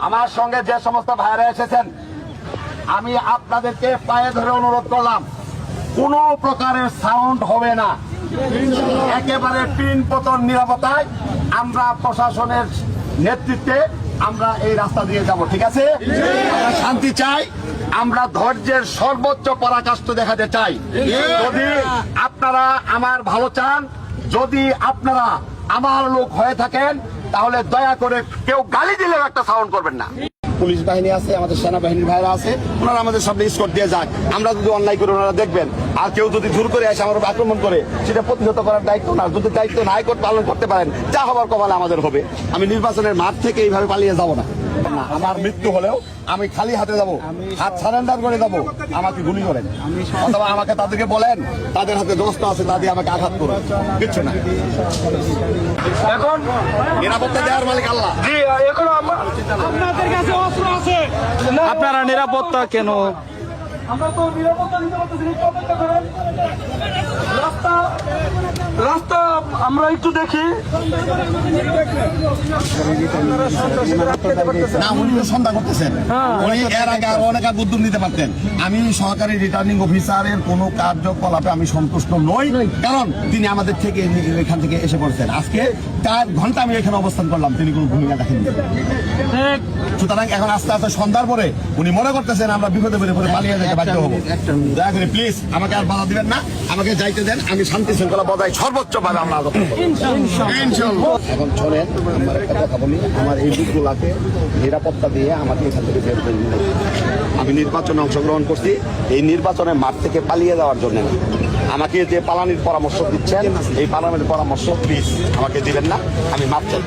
আমার সঙ্গে যে সমস্ত ভাইরা এসেছেন, আমি আপনাদেরকে পায়ে ধরে অনুরোধ করলাম, কোনো প্রকারের সাউন্ড হবে না, একেবারে পিন পতন নিরাপত্তায় আমরা প্রশাসনের নেতৃত্বে আমরা এই রাস্তা দিয়ে যাব। ঠিক আছে, আমরা শান্তি চাই, আমরা ধৈর্যের সর্বোচ্চ পরাকাষ্ঠ দেখাতে চাই। যদি আপনারা আমার ভালো চান, যদি আপনারা আমার লোক হয়ে থাকেন, তাহলে দয়া করে কেউ গালি দিলেও একটা সাউন্ড করবেন না। পুলিশ বাহিনী আছে, আমাদের সেনাবাহিনীর ভাইরা আছে, ওনারা আমাদের সামনে স্কট দিয়ে যাক। আমরা যদি অন্যায় করি ওনারা দেখবেন, আর কেউ যদি জোর করে এসে আমার উপর আক্রমণ করে, সেটা প্রতিহত করার দায়িত্ব না। যদি দায়িত্ব না পালন করতে পারেন, যা হবার কপালে আমাদের হবে। আমি নির্বাচনের মাঠ থেকে এইভাবে পালিয়ে যাব না। আমার মৃত্যু হলেও আমি খালি হাতে যাব, হাত সারেন্ডার করে যাব, আমাকে গুলি করেন অথবা আমাকে তাদেরকে বলেন তাদের হাতে দোস্ত আছে, তা দিয়ে আমাকে আঘাত করুন, কিচ্ছু না। এখন নিরাপত্তা দেওয়ার মালিক আল্লাহ। এখন আপনাদের কাছে অস্ত্র আছে, আপনারা নিরাপত্তা কেন? আমরা তো নিরাপত্তা নিতে পারতেছি, একটু অপেক্ষা করেন। রাস্তা আমরা একটু দেখি। না, উনি তো সন্ধ্যা করতেছেন, উনি এর আগে আরো অনেক উদ্যোগ নিতে পারতেন। আমি সহকারী রিটার্নিং অফিসারের কোনো কার্যকলাপে আমি সন্তুষ্ট নই, কারণ তিনি আমাদের থেকে এখান থেকে এসে পড়ছেন। আজকে 4 ঘন্টা আমি এখানে অবস্থান করলাম, তিনি কোনো ভূমিকা দেখেননি। সুতরাং এখন আস্তে আস্তে সন্ধ্যার পরে উনি মনে করতেছেন আমরা বিপদে পড়ে পালিয়ে যেতে বাধ্য হবো। দয়া করে প্লিজ আমাকে আর বাধা দিবেন না, আমাকে যাইতে দেন। আমি শান্তি শৃঙ্খলা বজায় সর্বোচ্চ ভাবে আমরা এখন চলেন। আমার একটা কথা বলি, আমার এই দিকগুলাকে নিরাপত্তা দিয়ে আমাকে এখান থেকে বের করে দিন। আমি নির্বাচনে অংশগ্রহণ করছি, এই নির্বাচনের মাঠ থেকে পালিয়ে যাওয়ার জন্য না। আমাকে যে পালানির পরামর্শ দিচ্ছেন, এই পালানির পরামর্শ প্লিজ আমাকে দিবেন না। আমি মাপ চাই।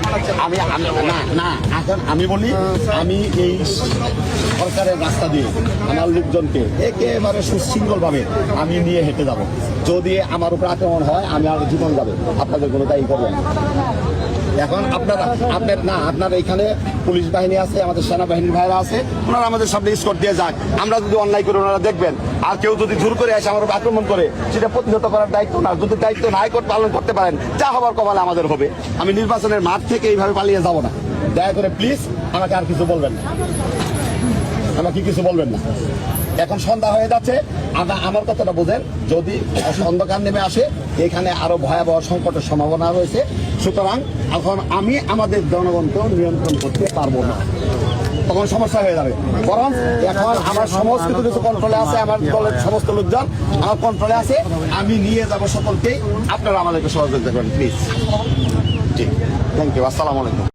আমি না এখন আমি বলি, আমি এই সরকারের রাস্তা দিয়ে আমার লোকজনকে একেবারে সুশৃঙ্খল ভাবে আমি নিয়ে হেঁটে যাব। যদি আমার উপর আক্রমণ হয়, আমি আর জীবন যাবে, আপনাদের কোনো দায়ী করবেন না। এখন আপনারা এখানে পুলিশ বাহিনী আছে, আমাদের সেনাবাহিনীর ভাইরা আছে, ওনারা আমাদের সামনে স্কট দিয়ে যাক। আমরা যদি অন্যায় করি ওনারা দেখবেন, আর কেউ যদি জোর করে এসে আমার উপর আক্রমণ করে, সেটা প্রতিহত করার দায়িত্ব না। যদি দায়িত্ব না পালন করতে পারেন, যা হবার কপালে আমাদের হবে। আমি নির্বাচনের মাঠ থেকে এইভাবে পালিয়ে যাব না। দয়া করে প্লিজ আমাকে আর কিছু বলবেন না, আমাকে কিছু বলবেন না। এখন সন্ধ্যা হয়ে যাচ্ছে, আমার কথাটা বোঝেন। যদি অন্ধকার নেমে আসে, এখানে আরো ভয়াবহ সংকটের সম্ভাবনা রয়েছে। সুতরাং এখন আমি আমাদের জনগণকে নিয়ন্ত্রণ করতে পারবো না, তখন সমস্যা হয়ে যাবে। বরং এখন আমার সমস্ত কিছু কন্ট্রোলে আছে, আমার দলের সমস্ত লোকজন আমার কন্ট্রোলে আছে। আমি নিয়ে যাব সকলকেই, আপনারা আমাদেরকে সহযোগিতা করেন প্লিজ। জি, থ্যাংক ইউ, আসসালামু আলাইকুম।